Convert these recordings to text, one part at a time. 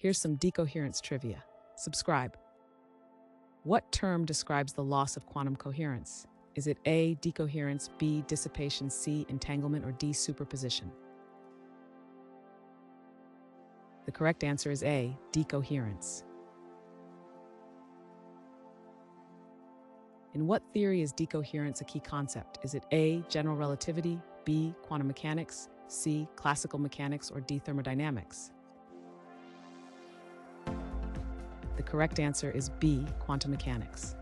Here's some decoherence trivia. Subscribe. What term describes the loss of quantum coherence? Is it A, decoherence, B, dissipation, C, entanglement, or D, superposition? The correct answer is A, decoherence. In what theory is decoherence a key concept? Is it A, general relativity, B, quantum mechanics, C, classical mechanics, or D, thermodynamics? The correct answer is B, quantum mechanics.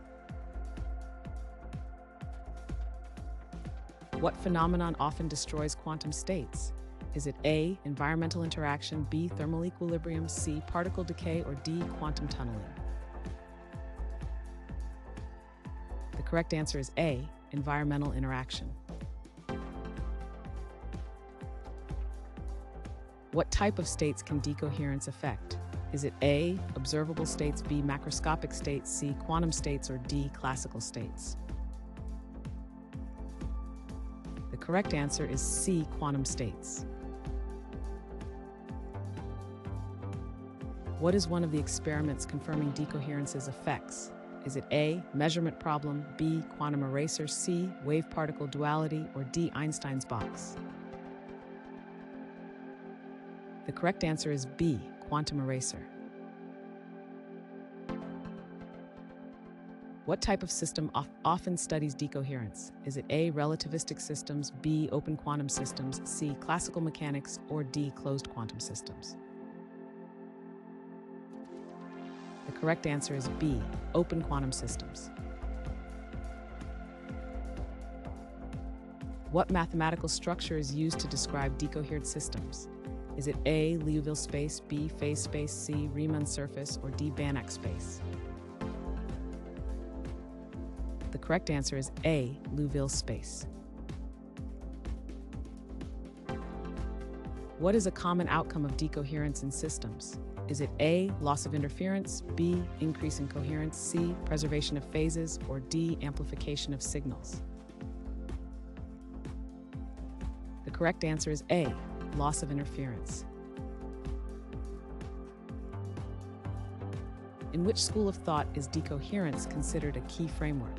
What phenomenon often destroys quantum states? Is it A, environmental interaction, B, thermal equilibrium, C, particle decay, or D, quantum tunneling? The correct answer is A, environmental interaction. What type of states can decoherence affect? Is it A, observable states, B, macroscopic states, C, quantum states, or D, classical states? The correct answer is C, quantum states. What is one of the experiments confirming decoherence's effects? Is it A, measurement problem, B, quantum eraser, C, wave-particle duality, or D, Einstein's box? The correct answer is B, quantum eraser. What type of system often studies decoherence? Is it A, relativistic systems, B, open quantum systems, C, classical mechanics, or D, closed quantum systems? The correct answer is B, open quantum systems. What mathematical structure is used to describe decoherent systems? Is it A, Liouville space, B, phase space, C, Riemann surface, or D, Banach space? The correct answer is A, Liouville space. What is a common outcome of decoherence in systems? Is it A, loss of interference, B, increase in coherence, C, preservation of phases, or D, amplification of signals? The correct answer is A, loss of interference. In which school of thought is decoherence considered a key framework?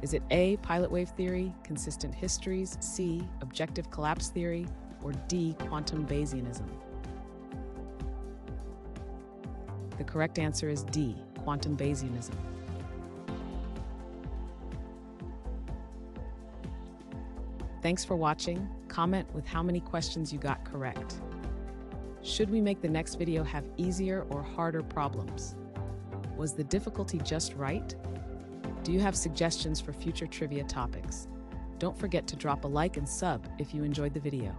Is it A, pilot wave theory, consistent histories, C, objective collapse theory, or D, quantum Bayesianism? The correct answer is D, quantum Bayesianism. Thanks for watching. Comment with how many questions you got correct. Should we make the next video have easier or harder problems? Was the difficulty just right? Do you have suggestions for future trivia topics? Don't forget to drop a like and sub if you enjoyed the video.